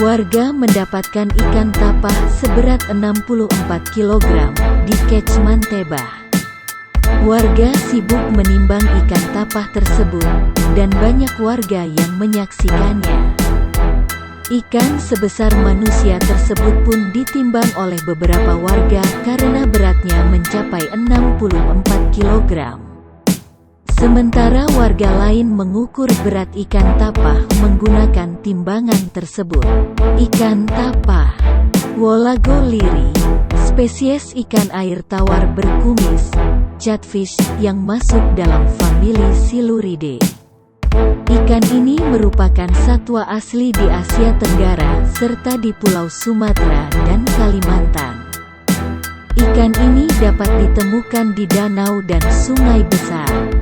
Warga mendapatkan ikan tapah seberat 64 kg di Catchment Tebah. Warga sibuk menimbang ikan tapah tersebut, dan banyak warga yang menyaksikannya. Ikan sebesar manusia tersebut pun ditimbang oleh beberapa warga karena beratnya mencapai 64 kg. Sementara warga lain mengukur berat ikan tapah menggunakan timbangan tersebut. Ikan tapah Wolago liri, spesies ikan air tawar berkumis, catfish yang masuk dalam famili Siluridae. Ikan ini merupakan satwa asli di Asia Tenggara serta di Pulau Sumatera dan Kalimantan. Ikan ini dapat ditemukan di danau dan sungai besar.